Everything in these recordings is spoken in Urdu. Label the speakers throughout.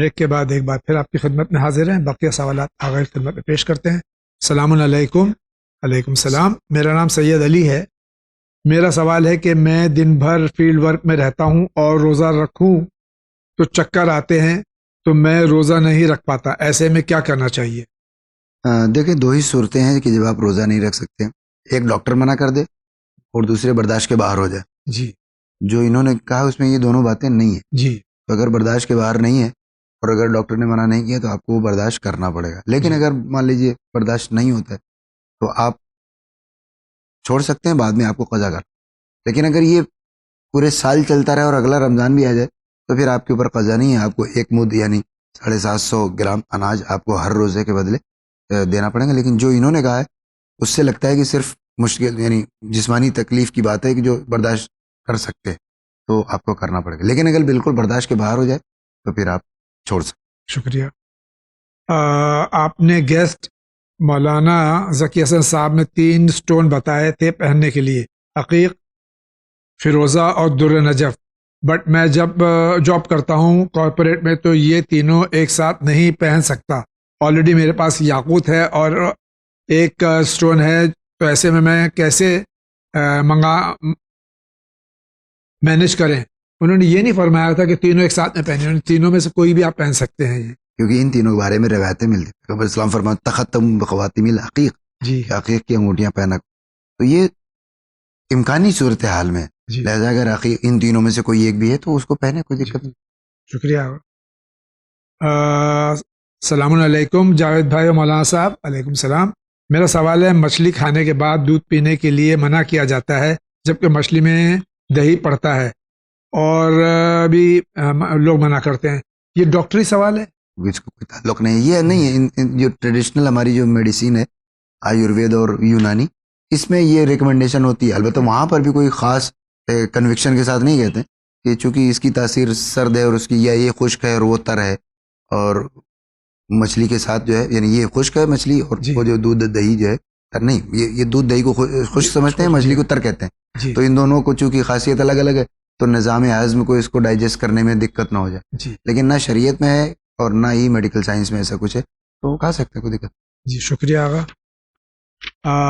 Speaker 1: بریک کے بعد ایک بار پھر آپ کی خدمت میں حاضر ہیں. بقیہ سوالات آگے خدمت میں پیش کرتے ہیں. السلام علیکم. علیکم السلام. میرا نام سید علی ہے. میرا سوال ہے کہ میں دن بھر فیلڈ ورک میں رہتا ہوں اور روزہ رکھوں تو چکر آتے ہیں تو میں روزہ نہیں رکھ پاتا. ایسے میں کیا کرنا چاہیے؟
Speaker 2: دیکھیں، دو ہی صورتیں ہیں کہ جب آپ روزہ نہیں رکھ سکتے. ایک ڈاکٹر منع کر دے اور دوسرے برداشت کے باہر ہو جائے.
Speaker 1: جی
Speaker 2: جو انہوں نے کہا اس میں یہ دونوں باتیں نہیں ہیں.
Speaker 1: جی
Speaker 2: تو اگر برداشت کے باہر نہیں ہے اور اگر ڈاکٹر نے منع نہیں کیا تو آپ کو وہ برداشت کرنا پڑے گا. لیکن
Speaker 1: جی.
Speaker 2: اگر مان لیجیے برداشت نہیں ہوتا ہے تو آپ چھوڑ سکتے ہیں، بعد میں آپ کو قضا کر. لیکن اگر یہ پورے سال چلتا رہے اور اگلا رمضان بھی آ جائے تو پھر آپ کے اوپر قضا نہیں ہے. آپ کو ایک مد یعنی 750 گرام اناج آپ کو ہر روزے کے بدلے دینا پڑے گا. لیکن جو انہوں نے کہا ہے اس سے لگتا ہے کہ صرف مشکل یعنی جسمانی تکلیف کی بات ہے کہ جو برداشت کر سکتے ہیں تو آپ کو کرنا پڑے گا. لیکن اگر بالکل برداشت کے باہر ہو جائے تو پھر آپ چھوڑ سکتے.
Speaker 1: شکریہ. آپ نے گیسٹ مولانا ذکی حسن صاحب نے 3 سٹون بتائے تھے پہننے کے لیے: عقیق، فیروزہ اور در نجف. بٹ میں جب جاب کرتا ہوں کارپوریٹ میں تو یہ تینوں ایک ساتھ نہیں پہن سکتا. آلریڈی میرے پاس یاقوت ہے اور ایک سٹون ہے، تو ایسے میں کیسے مینج کریں؟ انہوں نے یہ نہیں فرمایا تھا کہ تینوں ایک ساتھ میں پہنے، تینوں میں سے کوئی بھی آپ پہن سکتے ہیں. یہ
Speaker 2: کیونکہ ان تینوں کے بارے میں روایتیں ملتی ہیں. پیغمبر اسلام فرماتے تختم بخواتم العقیق،
Speaker 1: جی
Speaker 2: عقیق کی انگوٹیاں پہنا. تو یہ امکانی صورتحال میں
Speaker 1: جی.
Speaker 2: لہذا اگر عقیق ان تینوں میں سے کوئی ایک بھی ہے تو اس کو پہنے، کوئی دقت نہیں.
Speaker 1: شکریہ. السلام علیکم جاوید بھائی و مولانا صاحب. علیکم السلام. میرا سوال ہے، مچھلی کھانے کے بعد دودھ پینے کے لیے منع کیا جاتا ہے جبکہ مچھلی میں دہی پڑتا ہے اور بھی لوگ منع کرتے ہیں. یہ ڈاکٹری سوال ہے؟
Speaker 2: اس کو کوئی تعلق نہیں. یہ نہیں ہے ان جو ٹریڈیشنل ہماری جو میڈیسین ہے آیوروید اور یونانی، اس میں یہ ریکمنڈیشن ہوتی ہے. البتہ وہاں پر بھی کوئی خاص کنوکشن کے ساتھ نہیں کہتے کہ چونکہ اس کی تاثیر سرد ہے اور اس کی یا یہ خشک ہے اور وہ تر ہے، اور مچھلی کے ساتھ جو ہے یعنی یہ خشک ہے مچھلی اور
Speaker 1: جی.
Speaker 2: وہ جو دودھ دہی جو ہے تر نہیں. یہ دودھ دہی کو خشک سمجھتے ہیں، مچھلی کو تر کہتے ہیں.
Speaker 1: جی
Speaker 2: تو ان دونوں کو چونکہ خاصیت الگ الگ ہے تو نظام ہضم کو اس کو ڈائجسٹ کرنے میں دقت نہ ہو جائے.
Speaker 1: جی.
Speaker 2: لیکن نہ شریعت میں ہے اور نہ ہی میڈیکل سائنس میں ایسا کچھ ہے تو وہ کھا سکتے ہیں، کوئی دقت.
Speaker 1: جی شکریہ آغا.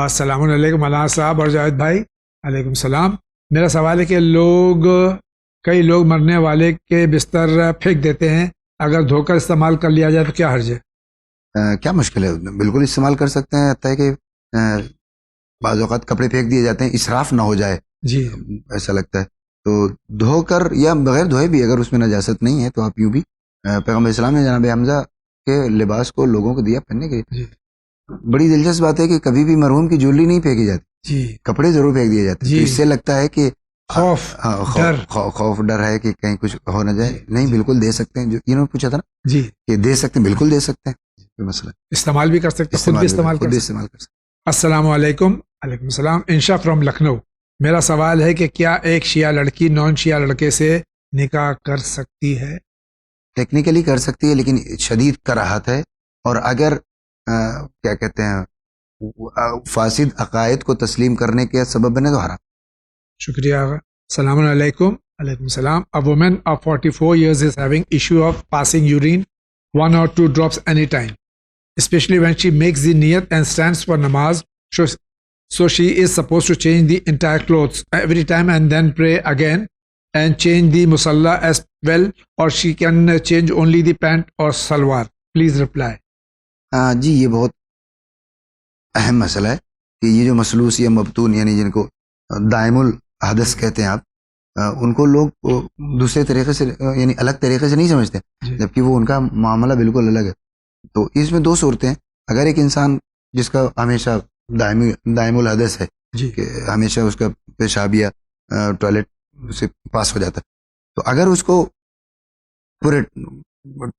Speaker 1: السلام علیکم مولانا صاحب اور جاوید بھائی. علیکم السلام. میرا سوال ہے کہ کئی لوگ مرنے والے کے بستر پھینک دیتے ہیں، اگر دھو کر استعمال کر لیا جائے تو کیا حرج ہے؟
Speaker 2: کیا مشکل ہے؟ بالکل استعمال کر سکتے ہیں. حتیٰ کہ بعض اوقات کپڑے پھینک دیے جاتے ہیں اسراف نہ ہو جائے،
Speaker 1: جی
Speaker 2: ایسا لگتا ہے. تو دھو کر یا بغیر دھوئے بھی اگر اس میں نجاست نہیں ہے تو آپ یوں بھی پیغمبر اسلام نے جناب حمزہ کے لباس کو لوگوں کو دیا پہننے کے لیے.
Speaker 1: جی.
Speaker 2: بڑی دلچسپ بات ہے کہ کبھی بھی مرحوم کی جویلری نہیں پھینکی جاتی،
Speaker 1: جی
Speaker 2: کپڑے ضرور پھینک دیے جاتے ہیں.
Speaker 1: جی.
Speaker 2: تو اس سے لگتا ہے کہ
Speaker 1: خوف
Speaker 2: ڈر ہے کہ کہیں کچھ ہو نہ جائے. نہیں، بالکل دے سکتے ہیں. جو انہوں نے پوچھا تھا نا
Speaker 1: جی
Speaker 2: کہ دے سکتے ہیں، بالکل دے سکتے ہیں، کوئی مسئلہ.
Speaker 1: استعمال بھی کر سکتے، خود بھی استعمال کر سکتے. السلام علیکم. علیکم السلام. انشا فرام لکھنؤ. میرا سوال ہے کہ کیا ایک شیعہ لڑکی نان شیعہ لڑکے سے نکاح کر سکتی ہے؟
Speaker 2: ٹیکنیکلی کر سکتی ہے لیکن شدید کراہت ہے، اور اگر کیا کہتے ہیں فاسد عقائد کو تسلیم کرنے کے سبب بنے تو حرام.
Speaker 1: شکریہ آغا. السلام علیکم. علیکم السلام. A woman of 44 years is having issue of passing urine 1 or 2 drops anytime, especially when she makes the niyat and stands for namaz. So she is supposed to change the entire clothes every time and then pray again and change the musalla as well, or she can change only the pant or salwar. Please reply.
Speaker 2: جی یہ بہت اہم مسئلہ ہے کہ یہ جو مسلوس یا مبتون یعنی جن کو دائم الحدث کہتے ہیں آپ، ان کو لوگ دوسرے طریقے سے یعنی الگ طریقے سے نہیں سمجھتے، جبکہ وہ ان کا معاملہ بالکل الگ ہے. تو اس میں 2 صورتیں ہیں. اگر ایک انسان جس کا ہمیشہ دائم الحدث ہے
Speaker 1: جی.
Speaker 2: کہ ہمیشہ اس کا پیشاب یا ٹوائلٹ سے پاس ہو جاتا ہے، تو اگر اس کو پورے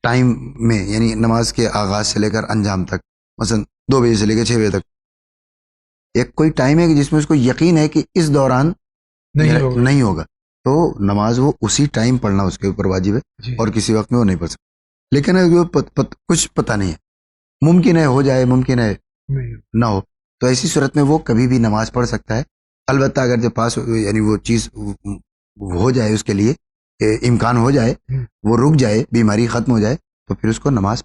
Speaker 2: ٹائم میں یعنی نماز کے آغاز سے لے کر انجام تک، مثلا 2 بجے سے لے کر 6 بجے تک، ایک کوئی ٹائم ہے کہ جس میں اس کو یقین ہے کہ اس دوران نہیں ہوگا، تو نماز وہ اسی ٹائم پڑھنا اس کے اوپر واجب ہے. جی. اور کسی وقت میں وہ نہیں پڑھ سکتا. لیکن اگر کچھ پتہ نہیں ہے، ممکن ہے ہو جائے، ممکن ہے نہ ہو، تو ایسی صورت میں وہ کبھی بھی نماز پڑھ سکتا ہے. البتہ اگر جب پاس یعنی وہ چیز ہو جائے، اس کے لیے امکان ہو جائے، وہ رک جائے، بیماری ختم ہو جائے، تو پھر اس کو نماز،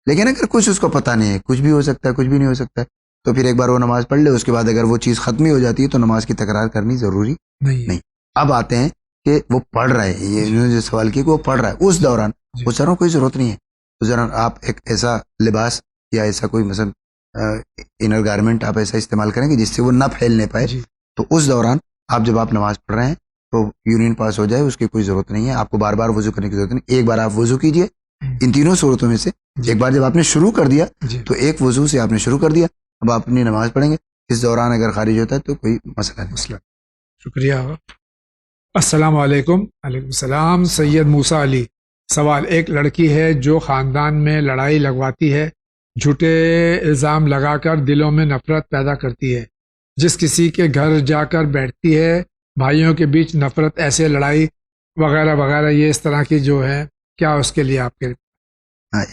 Speaker 2: لیکن اگر کچھ اس کو پتہ نہیں ہے، کچھ بھی ہو سکتا ہے، کچھ بھی نہیں ہو سکتا ہے، تو پھر ایک بار وہ نماز پڑھ لے، اس کے بعد اگر وہ چیز ختم ہی ہو جاتی ہے تو نماز کی تکرار کرنی ضروری نہیں۔ اب آتے ہیں کہ وہ پڑھ رہا ہے، یہ انہوں نے جو سوال کیا کہ وہ پڑھ رہا ہے، اس دوران اس طرح کوئی ضرورت نہیں ہے، اس دوران آپ ایک ایسا لباس یا ایسا کوئی مثلا انر گارمنٹ آپ ایسا استعمال کریں گے جس سے وہ نہ پھیلنے پائے، تو اس دوران جب آپ نماز پڑھ رہے ہیں تو یورین پاس ہو جائے اس کی کوئی ضرورت نہیں ہے، آپ کو بار بار وضو کرنے کی ضرورت نہیں، ایک بار آپ وضو کیجئے ان تینوں صورتوں میں سے ایک بار جب آپ نے شروع کر دیا تو ایک وضو سے آپ نے شروع کر دیا، اب آپ اپنی نماز پڑھیں گے، اس دوران اگر خارج ہوتا ہے تو کوئی مسئلہ نہیں۔
Speaker 1: شکریہ۔ السلام علیکم۔ وعلیکم السلام۔ سید موسیٰ علی، سوال، ایک لڑکی ہے جو خاندان میں لڑائی لگواتی ہے، جھوٹے الزام لگا کر دلوں میں نفرت پیدا کرتی ہے، جس کسی کے گھر جا کر بیٹھتی ہے بھائیوں کے بیچ نفرت، ایسے لڑائی وغیرہ وغیرہ، یہ اس طرح کی جو ہے، کیا اس کے لیے آپ کے؟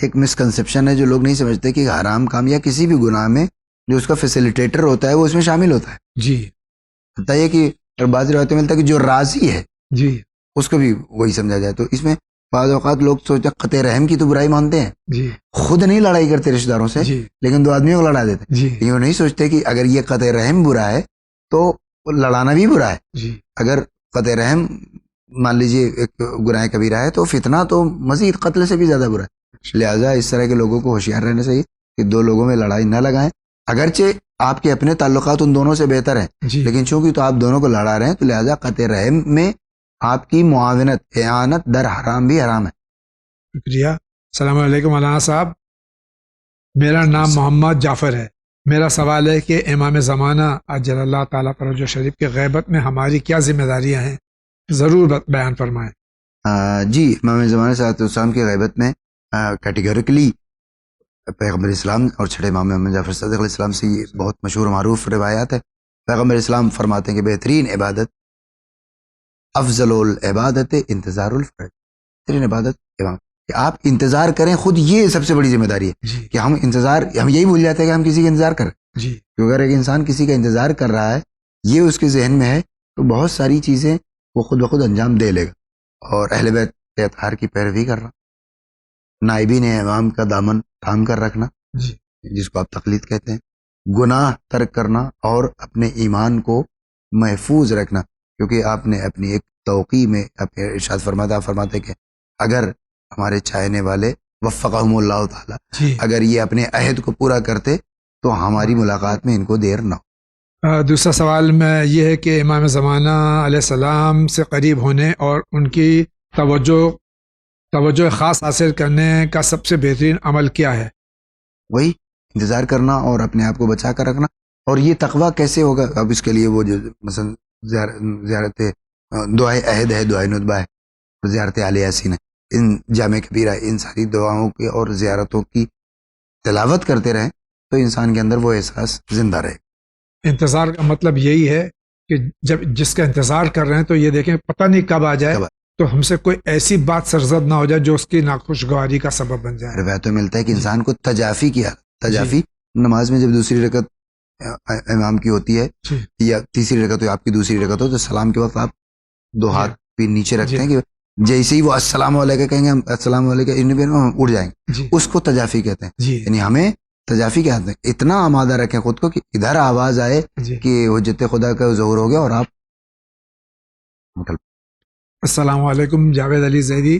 Speaker 2: ایک مسکنسیپشن ہے جو لوگ نہیں سمجھتے کہ حرام کام یا کسی بھی گناہ میں جو اس کا فیسیلیٹیٹر ہوتا ہے وہ اس میں شامل ہوتا ہے۔
Speaker 1: جی،
Speaker 2: بتائیے کہ بعض روایتیں ملتا ہے کہ جو راضی ہے
Speaker 1: جی،
Speaker 2: اس کو بھی وہی سمجھا جائے، تو اس میں بعض اوقات لوگ سوچتے ہیں قطع رحم کی تو برائی مانتے ہیں،
Speaker 1: جی،
Speaker 2: خود نہیں لڑائی کرتے رشتہ داروں سے،
Speaker 1: جی،
Speaker 2: لیکن دو آدمیوں کو لڑا دیتے ہیں،
Speaker 1: جی،
Speaker 2: لیکن وہ نہیں سوچتے کہ اگر یہ قطع رحم برا ہے تو لڑانا بھی برا ہے،
Speaker 1: جی،
Speaker 2: اگر قطع رحم مان لیجیے ایک گناہ کبیرہ ہے تو فتنہ تو مزید قتل سے بھی زیادہ برا ہے، لہٰذا اس طرح کے لوگوں کو ہوشیار رہنا چاہیے کہ دو لوگوں میں لڑائی نہ لگائیں، اگرچہ آپ کے اپنے تعلقات ان دونوں سے بہتر ہیں،
Speaker 1: جی،
Speaker 2: لیکن چونکہ تو آپ دونوں کو لڑا رہے ہیں تو لہٰذا قطع رحم میں آپ کی معاونت، اعانت در حرام بھی حرام ہے۔
Speaker 1: شکریہ۔ السلام علیکم مولانا صاحب، میرا نام محمد جعفر ہے، میرا سوال ہے کہ امام زمانہ اجل اللہ تعالیٰ فرجہ شریف کی غیبت میں ہماری کیا ذمہ داریاں ہیں، ضرور بیان فرمائیں۔
Speaker 2: جی، امام زمانہ صلی اللہ علیہ وسلم کی غیبت میں کیٹیگوریکلی پیغمبر اسلام اور چھٹے امام محمد جعفر صادق علیہ السلام سے یہ بہت مشہور معروف روایات ہے۔ پیغمبر اسلام فرماتے ہیں کہ بہترین عبادت، افضل العبادت انتظار الفرج، بہترین عبادت امام، کہ آپ انتظار کریں، خود یہ سب سے بڑی ذمہ داری ہے
Speaker 1: جی،
Speaker 2: کہ ہم یہی بھول جاتے ہیں کہ ہم کسی کا انتظار کریں،
Speaker 1: جی،
Speaker 2: کیونکہ اگر ایک انسان کسی کا انتظار کر رہا ہے، یہ اس کے ذہن میں ہے، تو بہت ساری چیزیں وہ خود بخود انجام دے لے گا۔ اور اہل بیت کے اطہار کی پیروی کرنا، نائبین امام کا دامن تھام کر رکھنا،
Speaker 1: جی،
Speaker 2: جس کو آپ تقلید کہتے ہیں، گناہ ترک کرنا اور اپنے ایمان کو محفوظ رکھنا، کیونکہ آپ نے اپنی ایک توقی میں اپنے ارشاد فرماتے کہ اگر ہمارے چاہنے والے وفقہم اللہ تعالی،
Speaker 1: جی۔
Speaker 2: اگر یہ اپنے عہد کو پورا کرتے تو ہماری ملاقات میں ان کو دیر نہ ہو۔
Speaker 1: دوسرا سوال میں یہ ہے کہ امام زمانہ علیہ السلام سے قریب ہونے اور ان کی توجہ خاص حاصل کرنے کا سب سے بہترین عمل کیا ہے؟
Speaker 2: وہی انتظار کرنا اور اپنے آپ کو بچا کر رکھنا۔ اور یہ تقویٰ کیسے ہوگا؟ اب اس کے لیے وہ جو مثلا زیارت دعائے عہد ہے، دعائے ندبہ ہے، زیارت عالیہ یاسین ہے، ان جامع کبیرہ، ان ساری دعاؤں کی اور زیارتوں کی تلاوت کرتے رہیں تو انسان کے اندر وہ احساس زندہ رہے۔
Speaker 1: انتظار کا مطلب یہی ہے کہ جب جس کا انتظار کر رہے ہیں تو یہ دیکھیں پتہ نہیں کب آ جائے، تو ہم سے کوئی ایسی بات سرزد نہ ہو جائے جو اس کی ناخوشگواری کا سبب بن جائے۔
Speaker 2: روایتوں میں ملتا ہے کہ انسان کو تجافی نماز میں جب دوسری رکعت امام کی ہوتی ہے یا تیسری رکعت ہو، آپ کی دوسری رکعت ہو، تو سلام کے وقت آپ دو ہاتھ بھی نیچے رکھتے ہیں کہ جیسے ہی وہ السلام علیکم کہیں گے، ہم السلام علیکم اڑ جائیں گے، اس کو تجافی کہتے ہیں۔ یعنی ہمیں تجافی کہتے ہیں اتنا آمادہ رکھیں خود کو کہ ادھر آواز آئے کہ حجت خدا کا ظہور ہو گیا اور آپ نکل۔
Speaker 1: السلام علیکم جاوید علی زیدی،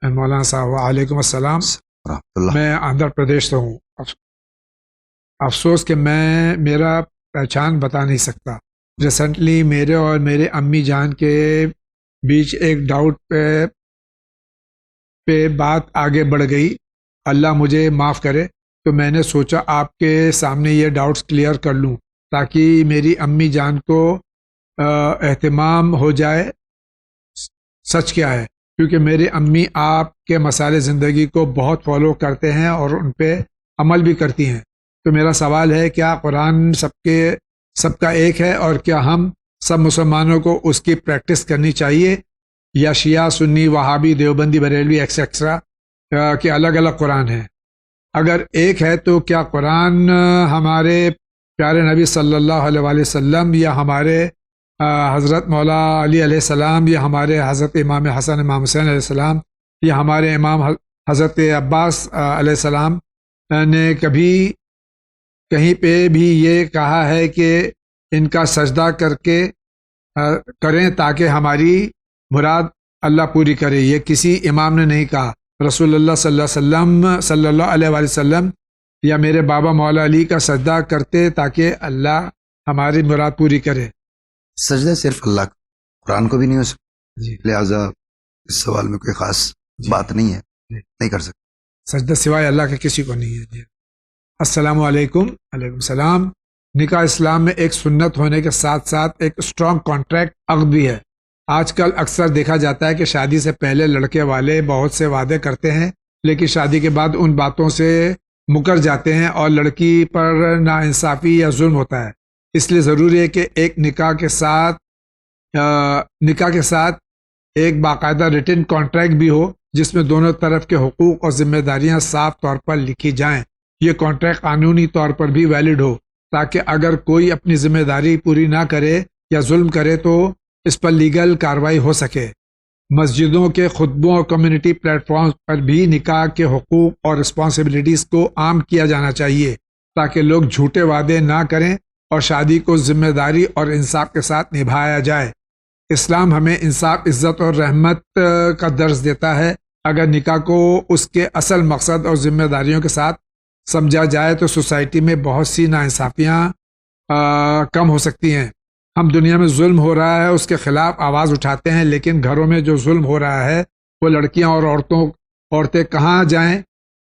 Speaker 1: مولانا صاحب وعلیکم السلام، میں آندھرا پردیش سے ہوں، افسوس کہ میں میرا پہچان بتا نہیں سکتا۔ ریسنٹلی میرے اور میرے امی جان کے بیچ ایک ڈاؤٹ پہ بات آگے بڑھ گئی، اللہ مجھے معاف کرے، تو میں نے سوچا آپ کے سامنے یہ ڈاؤٹس کلیئر کر لوں تاکہ میری امی جان کو اہتمام ہو جائے سچ کیا ہے، کیونکہ میری امی آپ کے مسائل زندگی کو بہت فالو کرتے ہیں اور ان پہ عمل بھی کرتی ہیں۔ تو میرا سوال ہے کیا قرآن سب کا ایک ہے، اور کیا ہم سب مسلمانوں کو اس کی پریکٹس کرنی چاہیے، یا شیعہ، سنی، وہابی، دیوبندی، بریلوی ایکسیکٹرا کہ الگ الگ قرآن ہے؟ اگر ایک ہے تو کیا قرآن ہمارے پیارے نبی صلی اللہ علیہ وآلہ وسلم یا ہمارے حضرت مولا علی علیہ السلام یا ہمارے حضرت امام حسن امام حسین علیہ السلام یہ ہمارے امام حضرت عباس علیہ السلام نے کبھی کہیں پہ بھی یہ کہا ہے کہ ان کا سجدہ کر کے کریں تاکہ ہماری مراد اللہ پوری کرے. یہ کسی امام نے نہیں کہا. رسول اللہ صلی اللہ علیہ وآلہ وسلم یا میرے بابا مولا علی کا سجدہ کرتے تاکہ اللہ ہماری مراد پوری کرے.
Speaker 2: سجدہ صرف اللہ کا، قرآن کو بھی نہیں ہو سکتا.
Speaker 1: جی
Speaker 2: لہٰذا اس سوال میں کوئی خاص بات نہیں ہے، نہیں کر سکتے.
Speaker 1: سجدہ سوائے اللہ کے کسی کو نہیں ہے. جی السلام علیکم. علیکم السلام. نکاح اسلام میں ایک سنت ہونے کے ساتھ ساتھ ایک اسٹرانگ کانٹریکٹ عقد بھی ہے. آج کل اکثر دیکھا جاتا ہے کہ شادی سے پہلے لڑکے والے بہت سے وعدے کرتے ہیں لیکن شادی کے بعد ان باتوں سے مکر جاتے ہیں اور لڑکی پر ناانصافی یا ظلم ہوتا ہے. اس لیے ضروری ہے کہ ایک نکاح کے ساتھ ایک باقاعدہ ریٹن کانٹریکٹ بھی ہو جس میں دونوں طرف کے حقوق اور ذمہ داریاں صاف طور پر لکھی جائیں. یہ کانٹریکٹ قانونی طور پر بھی ویلڈ ہو تاکہ اگر کوئی اپنی ذمہ داری پوری نہ کرے یا ظلم کرے تو اس پر لیگل کارروائی ہو سکے. مسجدوں کے خطبوں اور کمیونٹی پلیٹ فارمز پر بھی نکاح کے حقوق اور رسپانسبلٹیز کو عام کیا جانا چاہیے تاکہ لوگ جھوٹے وعدے نہ کریں اور شادی کو ذمہ داری اور انصاف کے ساتھ نبھایا جائے. اسلام ہمیں انصاف، عزت اور رحمت کا درس دیتا ہے. اگر نکاح کو اس کے اصل مقصد اور ذمہ داریوں کے ساتھ سمجھا جائے تو سوسائٹی میں بہت سی ناانصافیاں کم ہو سکتی ہیں. ہم دنیا میں ظلم ہو رہا ہے اس کے خلاف آواز اٹھاتے ہیں لیکن گھروں میں جو ظلم ہو رہا ہے وہ لڑکیاں اور عورتیں کہاں جائیں،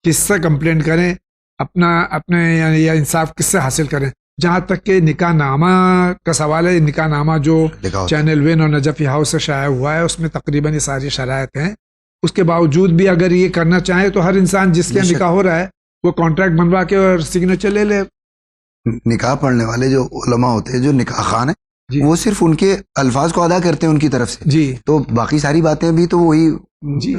Speaker 1: کس سے کمپلین کریں، اپنے یعنی یا انصاف کس سے حاصل کریں. جہاں تک کہ نکاح نامہ کا سوال ہے، نکاح نامہ جو چینل وین اور نجفی ہاؤس سے شائع ہوا ہے اس میں تقریباً یہ ساری شرائط ہیں. اس کے باوجود بھی اگر یہ کرنا چاہیں تو ہر انسان جس کے نکاح ہو رہا ہے وہ کانٹریکٹ بنوا کے اور سگنیچر لے لے.
Speaker 2: نکاح پڑھنے والے جو علماء ہوتے ہیں، جو نکاح خان ہیں،
Speaker 1: جی
Speaker 2: وہ صرف ان کے الفاظ کو ادا کرتے ہیں ان کی طرف سے.
Speaker 1: جی
Speaker 2: تو باقی ساری باتیں بھی تو وہی
Speaker 1: جی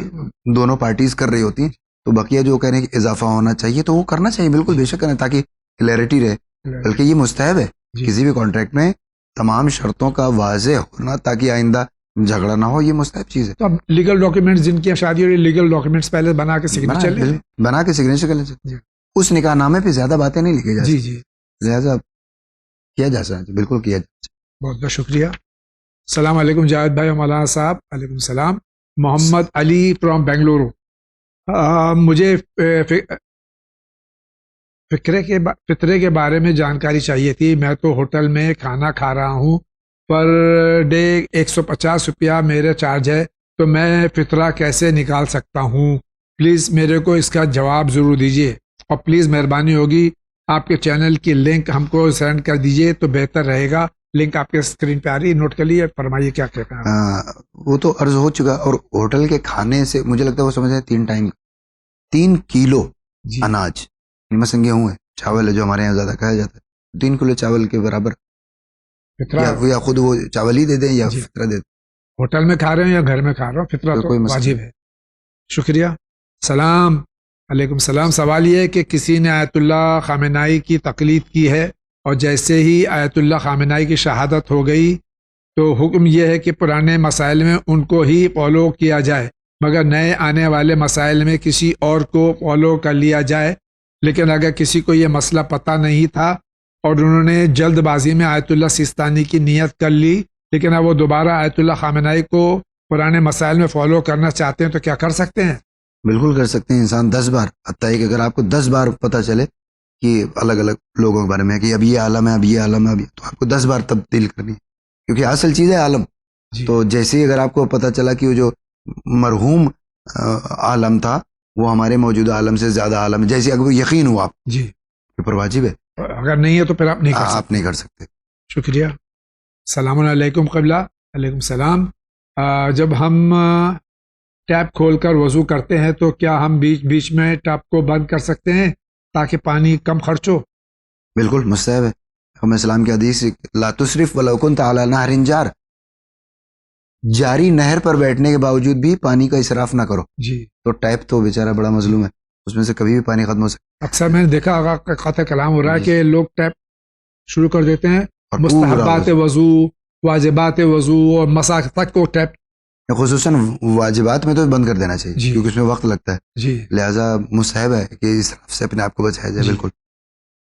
Speaker 2: دونوں پارٹیز کر رہی ہوتی ہیں. تو بقیہ جو کہہ رہے ہیں کہ اضافہ ہونا چاہیے تو وہ کرنا چاہیے، بالکل بے شک کریں تاکہ کلیئرٹی رہے. بلکہ یہ مستحب ہے
Speaker 1: جی.
Speaker 2: کسی بھی کانٹریکٹ میں تمام شرطوں کا واضح ہونا تاکہ آئندہ جھگڑا نہ ہو. یہ مستحب چیز ہے.
Speaker 1: تو اب لیگل ڈاکیومنٹس جن کی شادی ہو رہی ہے لیگل ڈاکیومنٹس پہلے بنا کے سگنیچر لے لیں.
Speaker 2: بنا کے سگنیچر کر لیں.
Speaker 1: جی.
Speaker 2: اس نکاح نامے پہ زیادہ باتیں نہیں لکھی جا
Speaker 1: جی
Speaker 2: سکتی.
Speaker 1: جی
Speaker 2: لہٰذا کیا جا سکتا ہے، بالکل کیا جا سکتا.
Speaker 1: بہت بہت شکریہ. السلام علیکم جاوید بھائی اور مولانا صاحب. علیکم السلام. محمد علی فرام بنگلورو. مجھے فطرے کے بارے میں جانکاری چاہیے تھی. میں تو ہوٹل میں کھانا کھا رہا ہوں، پر ڈے 150 روپیہ میرے چارج ہے، تو میں فطرہ کیسے نکال سکتا ہوں؟ پلیز میرے کو اس کا جواب ضرور دیجیے اور پلیز مہربانی ہوگی آپ کے چینل کی لنک ہم کو سینڈ کر دیجیے تو بہتر رہے گا. لنک آپ کے اسکرین پہ آ رہی ہے، نوٹ کر لیے. فرمائیے کیا کہتے ہیں.
Speaker 2: وہ تو عرض ہو چکا. اور ہوٹل کے کھانے سے مجھے لگتا ہے وہ سمجھ رہے 3 ٹائم 3 کلو
Speaker 1: جی
Speaker 2: اناج، مثلا گیہوں ہے، چاول ہے جو ہمارے یہاں زیادہ کھایا جاتا ہے، 3 کلو چاول کے برابر
Speaker 1: فطرہ
Speaker 2: یا خود وہ چاول ہی دے دیں یا
Speaker 1: جی.
Speaker 2: فطرہ دے دیں.
Speaker 1: ہوٹل میں کھا رہے ہیں یا گھر میں کھا رہا ہوں، فطرہ تو
Speaker 2: کوئی مسئلہ
Speaker 1: واجب ہے. شکریہ. سلام علیکم. السلام. سوال یہ ہے کہ کسی نے آیت اللہ خامنائی کی تقلید کی ہے اور جیسے ہی آیت اللہ خامنائی کی شہادت ہو گئی تو حکم یہ ہے کہ پرانے مسائل میں ان کو ہی فالو کیا جائے مگر نئے آنے والے مسائل میں کسی اور کو فالو کر لیا جائے. لیکن اگر کسی کو یہ مسئلہ پتہ نہیں تھا اور انہوں نے جلد بازی میں آیت اللہ سیستانی کی نیت کر لی لیکن اب وہ دوبارہ آیت اللہ خامنائی کو پرانے مسائل میں فالو کرنا چاہتے ہیں تو کیا کر سکتے ہیں؟
Speaker 2: بالکل کر سکتے ہیں. انسان 10 بار، حتیٰ کہ اگر آپ کو 10 بار پتہ چلے کہ الگ الگ لوگوں کے بارے میں کہ اب یہ عالم ہے، اب یہ عالم ہے، اب تو آپ کو 10 بار تبدیل کرنی ہے کیونکہ اصل چیز ہے عالم.
Speaker 1: جی.
Speaker 2: تو جیسے ہی اگر آپ کو پتہ چلا کہ وہ جو مرحوم عالم تھا وہ ہمارے موجودہ عالم سے زیادہ عالم ہے، جیسے اگر وہ یقین ہوا آپ
Speaker 1: جی
Speaker 2: کہ پر واجب ہے،
Speaker 1: اگر نہیں ہے تو پھر آپ نہیں کر سکتے.
Speaker 2: آپ نہیں کر سکتے.
Speaker 1: شکریہ. السلام علیکم قبلہ. علیکم السلام. جب ہم ٹیپ کھول کر وضو کرتے ہیں تو کیا ہم بیچ بیچ میں ٹیپ کو بند کر سکتے ہیں تاکہ پانی کم خرچ ہو؟
Speaker 2: بالکل مستحب ہے. ہم اسلام کی حدیث لا تسرف ولو كنت على نهر جار، جاری نہر پر بیٹھنے کے باوجود بھی پانی کا اسراف نہ کرو.
Speaker 1: جی.
Speaker 2: تو ٹیپ تو بیچارہ بڑا مظلوم ہے، اس میں سے کبھی بھی پانی ختم ہو سکتا
Speaker 1: اکثر میں نے دیکھا قطع کلام ہو رہا ہے کہ لوگ ٹیپ شروع کر دیتے ہیں،
Speaker 2: اور
Speaker 1: مستحبات وضو، واجبات وضو اور مساق تک کو ٹیپ
Speaker 2: خصوصاً واجبات میں تو بند کر دینا چاہیے
Speaker 1: جی
Speaker 2: کیونکہ اس میں وقت لگتا ہے.
Speaker 1: جی
Speaker 2: لہٰذا مستحب ہے کہ اس طرف سے اپنے آپ کو بچایا جائے.
Speaker 1: جی.
Speaker 2: بالکل.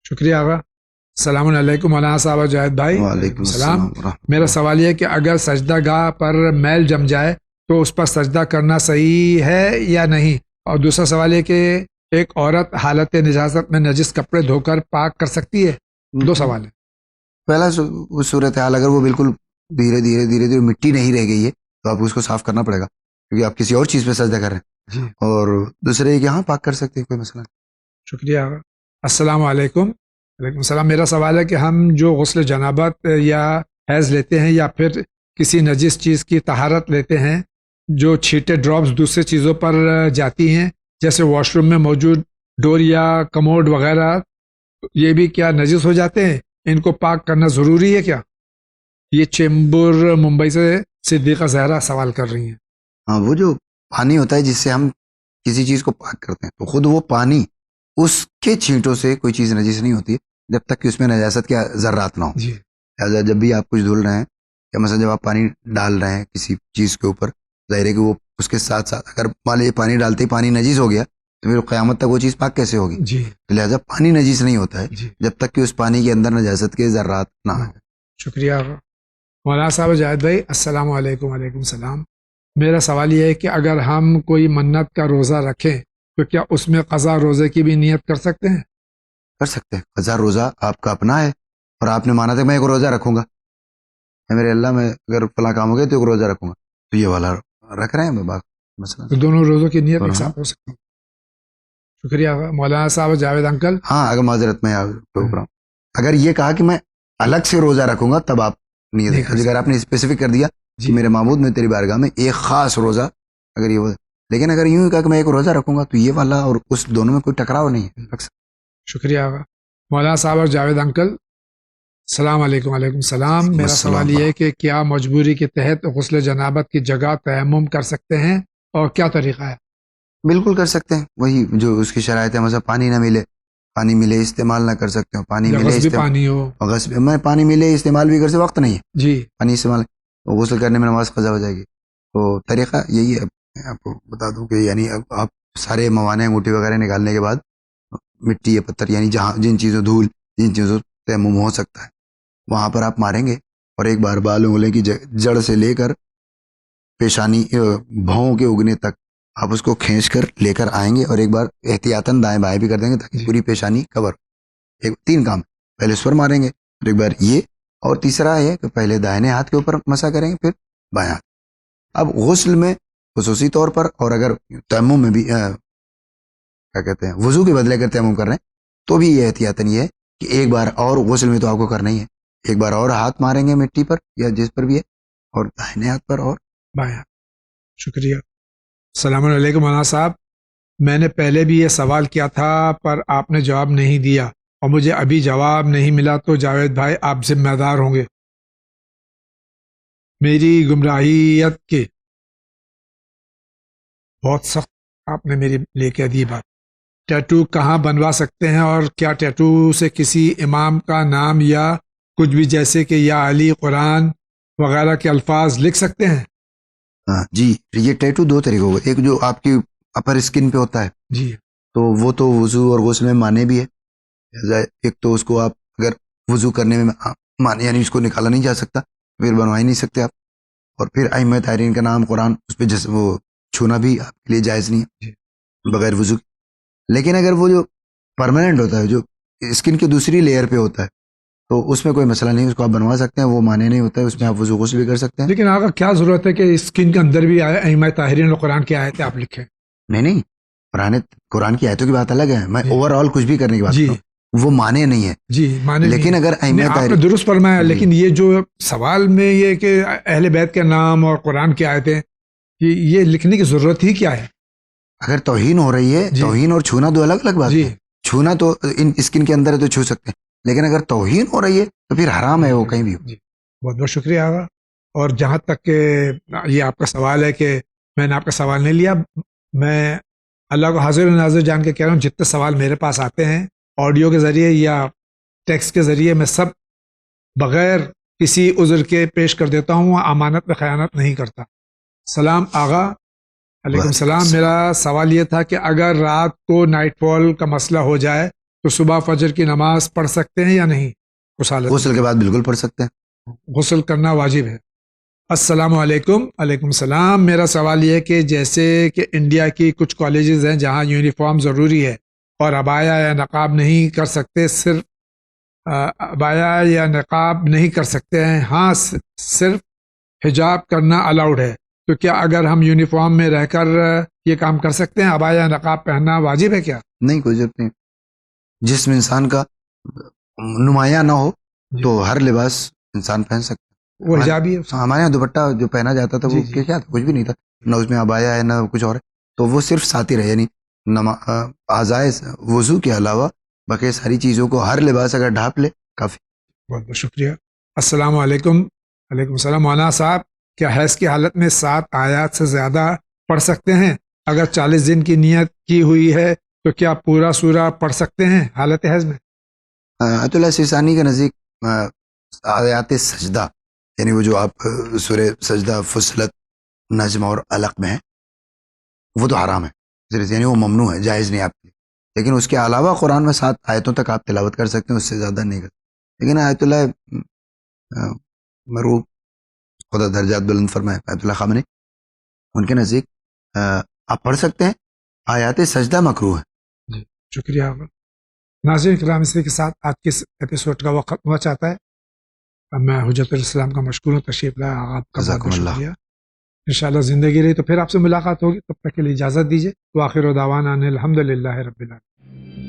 Speaker 1: شکریہ آغا. السلام علیکم مولانا صاحب اور جاوید بھائی.
Speaker 2: وعلیکم السلام ورحمۃ
Speaker 1: میرا
Speaker 2: اللہ.
Speaker 1: سوال یہ ہے کہ اگر سجدہ گاہ پر میل جم جائے تو اس پر سجدہ کرنا صحیح ہے یا نہیں؟ اور دوسرا سوال یہ کہ ایک عورت حالت نجاست میں نجس کپڑے دھو کر پاک کر سکتی ہے؟ دو سوال ہیں.
Speaker 2: پہلا صورتحال اگر وہ بالکل دھیرے دھیرے دھیرے دھیرے مٹی نہیں رہ گئی ہے تو آپ اس کو صاف کرنا پڑے گا کیونکہ آپ کسی اور چیز پہ سجدہ کر رہے ہیں.
Speaker 1: جی
Speaker 2: اور دوسرے یہ کہ ہاں پاک کر سکتے ہیں, کوئی مسئلہ نہیں.
Speaker 1: شکریہ آغا. السلام علیکم. وعلیکم السلام. میرا سوال ہے کہ ہم جو غسل جنابت یا حیض لیتے ہیں یا پھر کسی نجس چیز کی طہارت لیتے ہیں, جو چھینٹے ڈراپس دوسرے چیزوں پر جاتی ہیں جیسے واش روم میں موجود ڈور یا کموڈ وغیرہ, یہ بھی کیا نجس ہو جاتے ہیں؟ ان کو پاک کرنا ضروری ہے کیا؟ یہ چیمبر ممبئی سے صدیقہ زہرا سوال کر رہی ہیں.
Speaker 2: ہاں, وہ جو پانی ہوتا ہے جس سے ہم کسی چیز کو پاک کرتے ہیں تو خود وہ پانی اس کے چھینٹوں سے کوئی چیز نجس نہیں ہوتی ہے جب تک کہ اس میں نجاست کے ذرات نہ ہوں.
Speaker 1: جی
Speaker 2: لہٰذا جب بھی آپ کچھ دھل رہے ہیں یا مثلا جب آپ پانی ڈال رہے ہیں کسی چیز کے اوپر, ظاہر ہے کہ وہ اس کے ساتھ ساتھ اگر مان لیجیے پانی ڈالتے ہی پانی نجس ہو گیا تو پھر قیامت تک وہ چیز پاک کیسے ہوگی؟
Speaker 1: جی
Speaker 2: تو لہٰذا پانی نجس نہیں ہوتا ہے
Speaker 1: جی.
Speaker 2: جب تک کہ اس پانی کے اندر نجاست کے ذرات نہ آئیں.
Speaker 1: شکریہ آغا. مولانا صاحب جاوید بھائی السلام علیکم. وعلیکم السلام. میرا سوال یہ ہے کہ اگر ہم کوئی منت کا روزہ رکھیں تو کیا اس میں قضا روزے کی بھی نیت کر سکتے ہیں؟
Speaker 2: کر سکتے ہیں. قضا روزہ آپ کا اپنا ہے اور آپ نے مانا تھا میں ایک روزہ رکھوں گا, میرے اللہ میں اگر فلاں کام ہو گیا تو ایک روزہ رکھوں گا, تو یہ والا رکھ رہے ہیں مثلا
Speaker 1: تو دونوں روزوں کی نیت
Speaker 2: اور
Speaker 1: ایک ساتھ ہو سکتی ہے. شکریہ آغا. مولانا صاحب جاوید انکل.
Speaker 2: ہاں, اگر معذرت میں ٹوک رہا ہوں, اگر یہ کہا کہ میں الگ سے روزہ رکھوں گا تب آپ
Speaker 1: نہیں
Speaker 2: نیت
Speaker 1: کر
Speaker 2: اگر آپ نے اسپیسیفک کر دیا
Speaker 1: جی
Speaker 2: کہ میرے معبود میں تیری بارگاہ میں ایک خاص روزہ اگر یہ لیکن اگر یوں ہی کہا کہ میں ایک روزہ رکھوں گا تو یہ والا اور اس دونوں میں کوئی ٹکراؤ نہیں ہے.
Speaker 1: شکریہ آغا. مولانا صاحب اور جاوید انکل السلام علیکم. وعلیکم السلام. میرا سوال یہ ہے کہ کیا مجبوری کے تحت غسل جنابت کی جگہ تیمم کر سکتے ہیں اور کیا طریقہ ہے؟
Speaker 2: بالکل کر سکتے ہیں, وہی جو اس کی شرائط ہے, مثلا پانی نہ ملے, پانی ملے استعمال نہ کر سکتے ہو, پانی
Speaker 1: یا
Speaker 2: ملے
Speaker 1: غصبی پانی ہو.
Speaker 2: غصب میں پانی ملے استعمال بھی کر سکتے, وقت نہیں ہے
Speaker 1: جی
Speaker 2: پانی استعمال, غسل کرنے میں نماز قضا ہو جائے گی. تو طریقہ یہی ہے, میں آپ کو بتا دوں کہ یعنی اب آپ سارے موانع انگوٹھی وغیرہ نکالنے کے بعد مٹی یا پتھر یعنی جہاں جن چیزوں دھول جن چیزوں تیمم ہو سکتا ہے وہاں پر آپ ماریں گے اور ایک بار بال انگلے کی جڑ سے لے کر پیشانی بھاؤں کے اگنے تک آپ اس کو کھینچ کر لے کر آئیں گے اور ایک بار احتیاطاً دائیں بائیں بھی کر دیں گے تاکہ پوری پیشانی کور. تین کام, پہلے سر ماریں گے اور ایک بار یہ, اور تیسرا ہے کہ پہلے دائیں ہاتھ کے اوپر مسا کریں گے پھر بائیں ہاتھ. اب غسل میں خصوصی طور پر اور اگر تیمم میں بھی کیا کہتے ہیں وضو کے بدلے اگر تیمم کر رہے ہیں تو بھی یہ احتیاطاً یہ ہے کہ ایک بار اور غسل میں تو آپ کو کرنا ہی ہے, ایک بار اور ہاتھ ماریں گے مٹی پر یا جس پر بھی ہے اور دائیں ہاتھ پر اور
Speaker 1: بائیں. شکریہ. السلام علیکم مولانا صاحب. میں نے پہلے بھی یہ سوال کیا تھا پر آپ نے جواب نہیں دیا اور مجھے ابھی جواب نہیں ملا تو جاوید بھائی آپ ذمہ دار ہوں گے میری گمراہیت کے. بہت سخت آپ نے میری لے کے دی بات. ٹیٹو کہاں بنوا سکتے ہیں اور کیا ٹیٹو سے کسی امام کا نام یا کچھ بھی جیسے کہ یا علی قرآن وغیرہ کے الفاظ لکھ سکتے ہیں؟
Speaker 2: جی, یہ ٹیٹو دو طریقوں کا, ایک جو آپ کی اپر اسکن پہ ہوتا ہے
Speaker 1: جی
Speaker 2: تو وہ تو وضو اور غسل میں مانے بھی ہے, ایک تو اس کو آپ اگر وضو کرنے میں مانے یعنی اس کو نکالا نہیں جا سکتا پھر بنوا ہی نہیں سکتے آپ, اور پھر ائمہ طاہرین کا نام قرآن اس پہ وہ چھونا بھی آپ کے لیے جائز نہیں ہے بغیر وضو. لیکن اگر وہ جو پرماننٹ ہوتا ہے جو اسکن کی دوسری لیئر پہ ہوتا ہے تو اس میں کوئی مسئلہ نہیں, اس کو آپ بنوا سکتے ہیں, وہ مانے نہیں ہوتا ہے, اس میں آپ وضو غسل بھی کر سکتے ہیں.
Speaker 1: لیکن آگے کیا ضرورت ہے کہ اسکن کے اندر بھی ائمہ طاہرین اور قرآن کی آیتیں آپ لکھیں؟
Speaker 2: نہیں, قرآن کی آیتوں کی بات الگ ہے, میں اوور آل کچھ بھی کرنے کی بات
Speaker 1: جی
Speaker 2: کرتا ہوں, وہ مانے نہیں ہے.
Speaker 1: جی مانے
Speaker 2: لیکن
Speaker 1: نہیں.
Speaker 2: اگر ائمہ
Speaker 1: آپ نے
Speaker 2: طاہرین
Speaker 1: درست فرمایا, لیکن یہ جو سوال میں یہ کہ اہل بیت کے نام اور قرآن کی آیتیں یہ لکھنے کی ضرورت ہی کیا ہے؟
Speaker 2: اگر توہین ہو رہی ہے, توہین اور چھونا دو الگ الگ بات
Speaker 1: جی
Speaker 2: ہے. چھونا تو ان اسکن کے اندر ہے تو چھو سکتے ہیں, لیکن اگر توہین ہو رہی ہے تو پھر حرام ہے وہ کہیں بھی.
Speaker 1: جی بہت بہت شکریہ آغا. اور جہاں تک کہ یہ آپ کا سوال ہے کہ میں نے آپ کا سوال نہیں لیا, میں اللہ کو حاضر و ناظر جان کے کہہ رہا ہوں جتنے سوال میرے پاس آتے ہیں آڈیو کے ذریعے یا ٹیکسٹ کے ذریعے میں سب بغیر کسی عذر کے پیش کر دیتا ہوں, امانت میں خیانت نہیں کرتا. سلام آغا. علیکم السلام. میرا سوال یہ تھا کہ اگر رات کو نائٹ فال کا مسئلہ ہو جائے تو صبح فجر کی نماز پڑھ سکتے ہیں یا نہیں؟ اس حالت
Speaker 2: غسل کے بعد بالکل پڑھ سکتے ہیں.
Speaker 1: غسل کرنا واجب ہے. السلام علیکم. علیکم السلام. میرا سوال یہ ہے کہ جیسے کہ انڈیا کی کچھ کالجز ہیں جہاں یونیفارم ضروری ہے اور عبایا یا نقاب نہیں کر سکتے، صرف عبایا یا نقاب نہیں کر سکتے ہیں، ہاں صرف حجاب کرنا الاؤڈ ہے، تو کیا اگر ہم یونیفارم میں رہ کر یہ کام کر سکتے ہیں؟ عبایا یا نقاب پہننا واجب ہے کیا؟
Speaker 2: نہیں، کوئی ضرورت نہیں. جسم انسان کا نمایاں نہ ہو تو ہر لباس انسان پہن سکتا ہے.
Speaker 1: وہ حجاب ہی ہے.
Speaker 2: ہمارے یہاں دوپٹہ جو پہنا جاتا تھا وہ کیا تھا؟ کچھ بھی نہیں تھا، نہ اس میں عبایا ہے نہ کچھ اور ہے. تو وہ صرف ساتھی رہے، یعنی اعضائے وضو کے علاوہ باقی ساری چیزوں کو ہر لباس اگر ڈھانپ لے کافی.
Speaker 1: بہت بہت شکریہ. السلام علیکم. علیکم السلام. مولانا صاحب، کیا حیض کی حالت میں 7 آیات سے زیادہ پڑھ سکتے ہیں؟ اگر 40 دن کی نیت کی ہوئی ہے تو کیا پورا سورہ پڑھ سکتے ہیں حالت حیض میں؟
Speaker 2: آیت اللہ سیستانی کے نزدیک آیات سجدہ، یعنی وہ جو آپ سورہ سجدہ، فصلت، نجم اور علق میں ہیں، وہ تو حرام ہے، یعنی وہ ممنوع ہے، جائز نہیں آپ کے لیے. لیکن اس کے علاوہ قرآن میں 7 آیتوں تک آپ تلاوت کر سکتے ہیں، اس سے زیادہ نہیں کر سکتے. لیکن آیت اللہ مرحوم خدا درجات بلند فرمائے آیت اللہ خامنی، ان کے نزدیک آپ پڑھ سکتے ہیں، آیات سجدہ مکروہ ہے.
Speaker 1: جی شکریہ. ناظرین کرام، اسی کے ساتھ آج کی ایپیسوڈ کا وقت ہوا چاہتا ہے. میں حجت الاسلام کا مشکور ہوں، تشریف لائے. آپ کا بہت بہت شکریہ. انشاءاللہ زندگی رہی تو پھر آپ سے ملاقات ہوگی، تب تک کے لیے اجازت دیجیے. وآخر دعوانا ان الحمد للہ رب العالمین.